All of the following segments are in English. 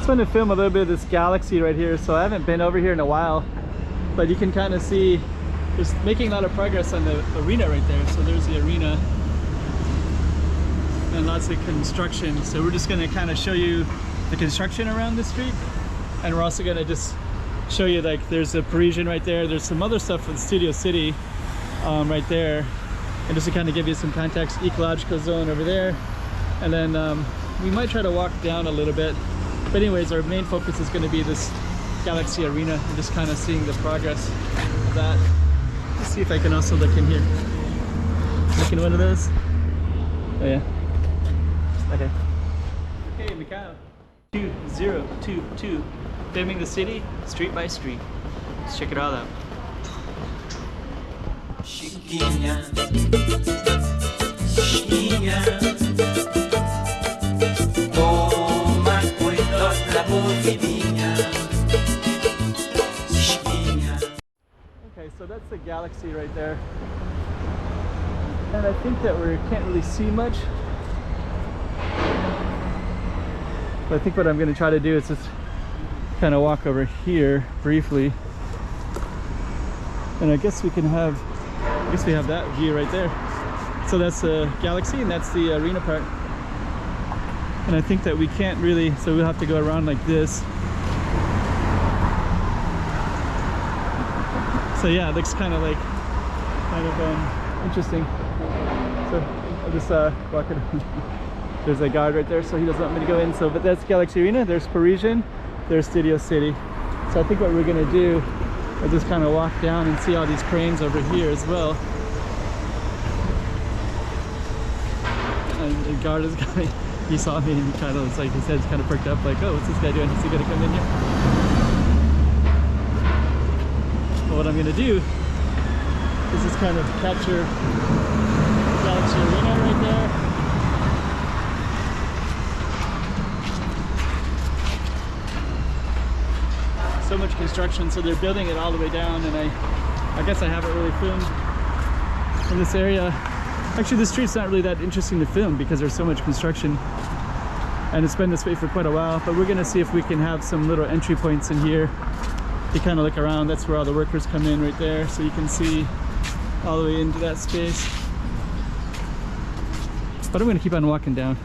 Just want to film a little bit of this galaxy right here. So I haven't been over here in a while, but you can kind of see there's making a lot of progress on the arena right there. So there's the arena and lots of construction. So we're just going to kind of show you the construction around the street, and we're also going to just show you, like, there's a Parisian right there. There's some other stuff with Studio City right there, and just to kind of give you some context, ecological zone over there, and then we might try to walk down a little bit. But anyways, our main focus is going to be this Galáxia arena and just kind of seeing the progress of that. Let's see if I can also look in here. Look in one of those. Oh yeah. Okay. Okay, Macau. 2022. Filming the city, street by street. Let's check it all out. Chiquinha, chiquinha. Okay, so that's the galaxy right there, and I think that we can't really see much, but I think what I'm going to try to do is just kind of walk over here briefly, and I guess we can have, we have that view right there. So that's the galaxy and that's the arena part. And I think that we can't really, so we'll have to go around like this. So yeah, it looks kind of like, interesting. So I'll just walk it. There's a guard right there, so he doesn't want me to go in. So, but that's Galaxy Arena, there's Parisian, there's Studio City. So I think what we're gonna do is just kind of walk down and see all these cranes over here as well. And the guard is coming. He saw me and he kind of, it's like his head's kind of perked up, like, oh, what's this guy doing? Is he gonna come in here? But what I'm gonna do is just kind of capture Galaxy Arena right there. So much construction, so they're building it all the way down, and I guess I haven't really filmed in this area. Actually, the street's not really that interesting to film because there's so much construction, and it's been this way for quite a while. But we're gonna see if we can have some little entry points in here to kind of look around. That's where all the workers come in right there, so you can see all the way into that space. But I'm gonna keep on walking down,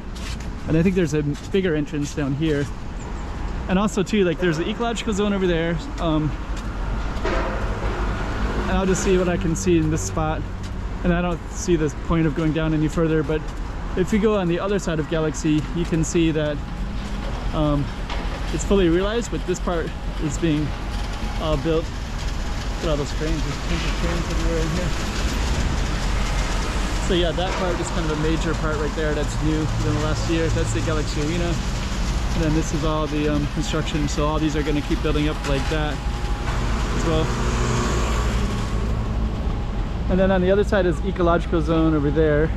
and I think there's a bigger entrance down here. And also too, like, there's the ecological zone over there, and I'll just see what I can see in this spot. And I don't see the point of going down any further, but if you go on the other side of Galaxy, you can see that it's fully realized, but this part is being built. Look at all those cranes, there's tons of cranes everywhere in here. So yeah, that part is kind of a major part right there that's new within the last year. That's the Galaxy Arena. And then this is all the construction, so all these are going to keep building up like that as well. And then on the other side is ecological zone over there.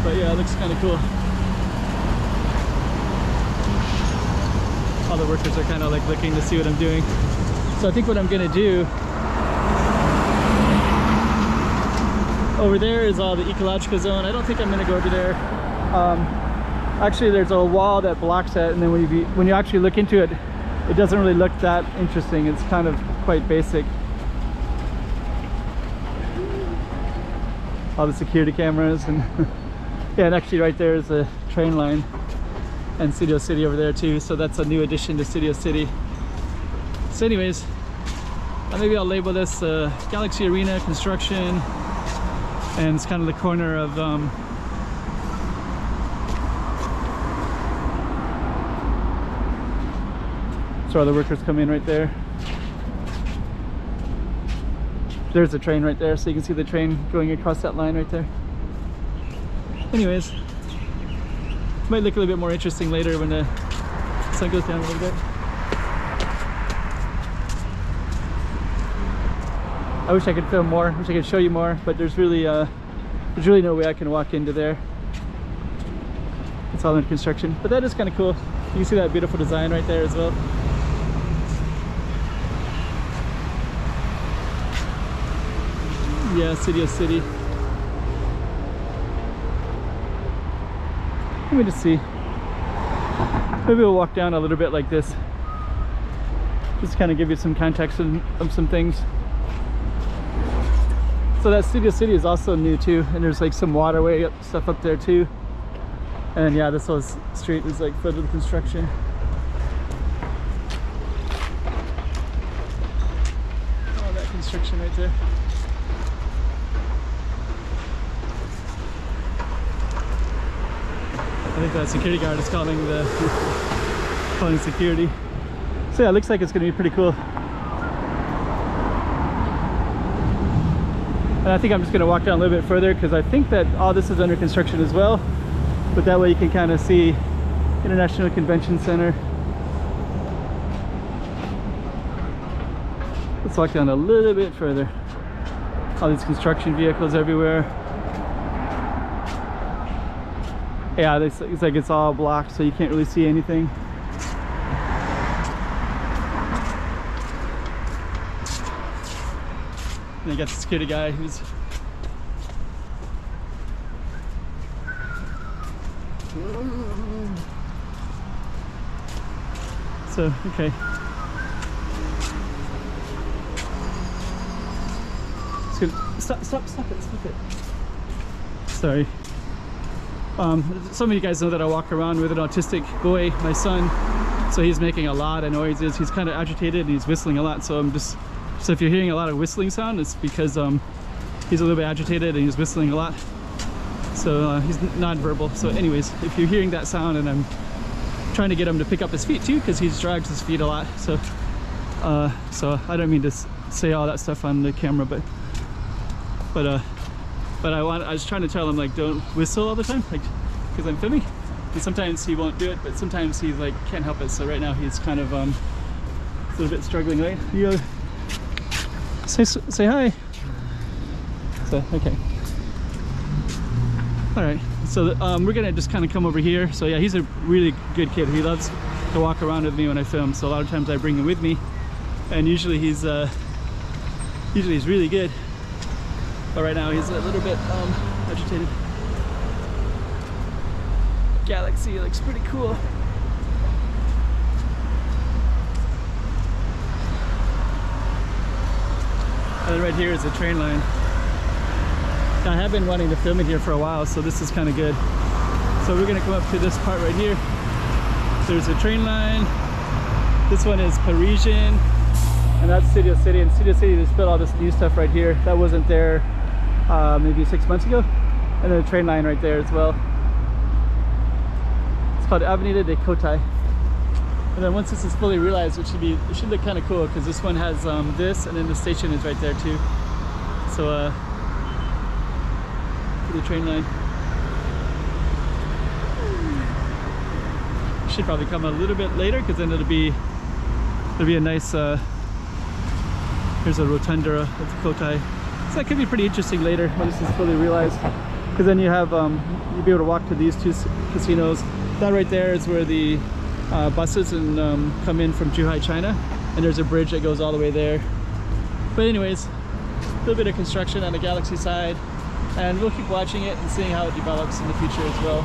But yeah, it looks kind of cool. All the workers are kind of like looking to see what I'm doing. So I think what I'm going to do, over there is all the ecological zone. I don't think I'm going to go over there. Actually, there's a wall that blocks that, and then when you actually look into it, it doesn't really look that interesting. It's kind of quite basic. All the security cameras, and yeah, and actually right there is a train line, and Studio City over there too. So that's a new addition to Studio City. So anyways, maybe I'll label this Galaxy Arena construction, and it's kind of the corner of so all the workers come in right there. There's a train right there, so you can see the train going across that line right there. Anyways, might look a little bit more interesting later when the sun goes down a little bit. I wish I could film more, wish I could show you more, but there's really no way I can walk into there. It's all under construction, but that is kind of cool. You can see that beautiful design right there as well. Yeah, Studio City. Let me just see. Maybe we'll walk down a little bit like this, just to kind of give you some context of some things. So that Studio City is also new too, and there's like some waterway stuff up there too. And yeah, this whole street is like filled with construction. Oh, that construction right there. I think that security guard is calling security. So yeah, it looks like it's gonna be pretty cool. And I think I'm just gonna walk down a little bit further because I think that all this is under construction as well. But that way you can kind of see International Convention Center. Let's walk down a little bit further. All these construction vehicles everywhere. Yeah, it's like it's all blocked, so you can't really see anything. And you got the security guy who's so okay. Stop it. Sorry. Some of you guys know that I walk around with an autistic boy, my son, so he's making a lot of noises. He's kind of agitated and he's whistling a lot, so if you're hearing a lot of whistling sound, it's because he's a little bit agitated and he's whistling a lot. So he's non-verbal. So anyways, if you're hearing that sound, and I'm trying to get him to pick up his feet too, because he drags his feet a lot. So I don't mean to say all that stuff on the camera, but I was trying to tell him, like, don't whistle all the time, like, because I'm filming. And sometimes he won't do it, but sometimes he like can't help it. So right now he's kind of a little bit struggling, right? You say hi. So okay. All right. So we're gonna just kind of come over here. So yeah, he's a really good kid. He loves to walk around with me when I film. So a lot of times I bring him with me, and usually he's really good. But right now he's a little bit agitated. Galáxia looks pretty cool. And then right here is the train line. I have been wanting to film it here for a while, so this is kind of good. So we're gonna come up to this part right here. There's a train line. This one is Parisian, and that's Studio City. In Studio City, they built all this new stuff right here. That wasn't there maybe 6 months ago. And then a train line right there as well. It's called Avenida de Cotai. And then once this is fully realized, it should look kind of cool, because this one has this, and then the station is right there too. So the train line should probably come a little bit later, because then it'll be a nice here's a rotunda of Cotai. So that could be pretty interesting later when this is fully realized, because then you have you'll be able to walk to these two casinos. That right there is where the buses come in from Zhuhai, China, and there's a bridge that goes all the way there. But anyways, a little bit of construction on the Galáxia side, and we'll keep watching it and seeing how it develops in the future as well.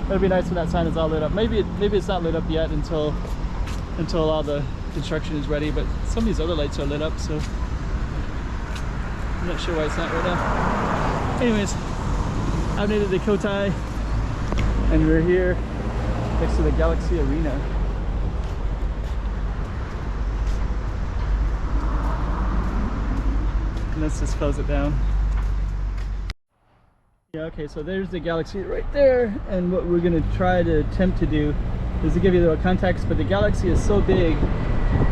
It'll be nice when that sign is all lit up. Maybe it's not lit up yet until all the construction is ready, but some of these other lights are lit up, so I'm not sure why it's not right now. Anyways, Avenida de Cotai, and we're here next to the Galáxia Arena. And let's just close it down. Yeah, okay, so there's the Galáxia right there, and what we're going to attempt to do is to give you a little context, but the Galáxia is so big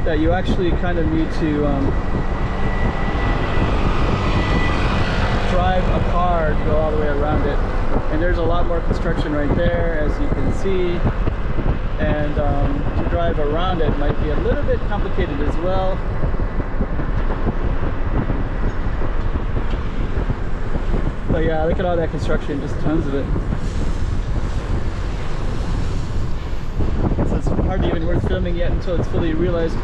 that you actually kind of need to drive a car to go all the way around it. And there's a lot more construction right there, as you can see, and to drive around it might be a little bit complicated as well. But yeah, look at all that construction, just tons of it. So it's hardly even worth filming yet until it's fully realized.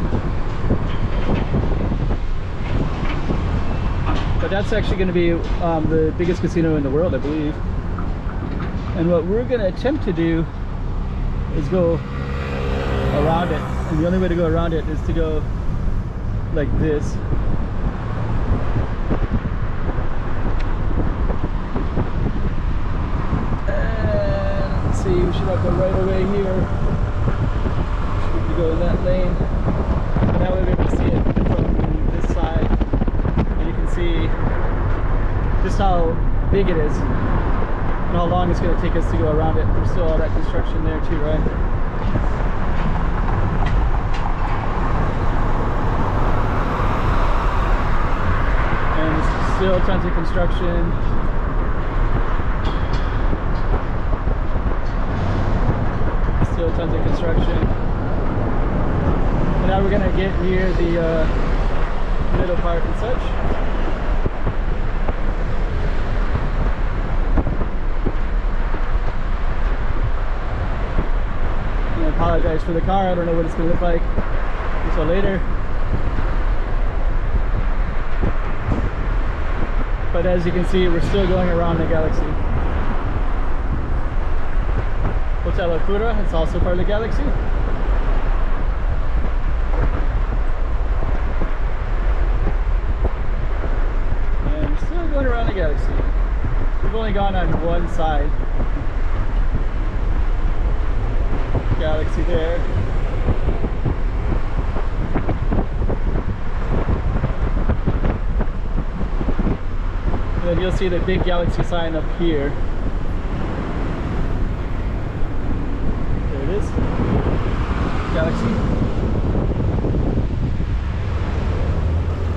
But that's actually going to be the biggest casino in the world, I believe. And what we're going to attempt to do is go around it. And the only way to go around it is to go like this. And let's see, we should have the right away here. We can go in that lane. And that way we'll be able to see it from this side. And you can see just how big it is and how long it's going to take us to go around it. There's still all that construction there too, right? And still tons of construction. Still tons of construction. And now we're going to get near the middle part and such. I apologize for the car. I don't know what it's going to look like until later. But as you can see, we're still going around the galaxy. Hotel Okura, it's also part of the galaxy. And we're still going around the galaxy. We've only gone on one side. Galaxy there. And then you'll see the big galaxy sign up here. There it is. Galaxy.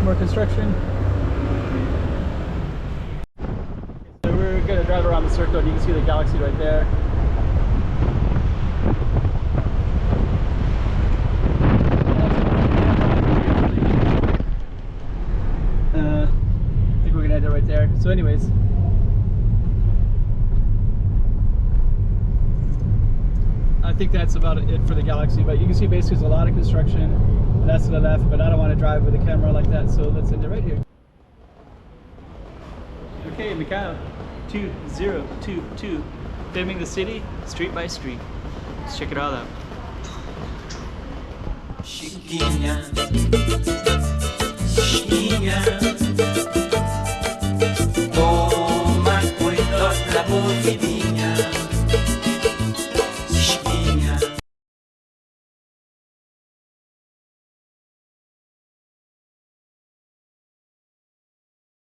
More construction. So we're going to drive around the circle and you can see the galaxy right there. There. So anyways, I think that's about it for the galaxy, but you can see basically there's a lot of construction and that's to the left, but I don't want to drive with a camera like that, so let's end it right here. Okay, Macau 2022, filming the city street by street. Let's check it all out. Chiquinha, Chiquinha, toma cuidado la bolivia.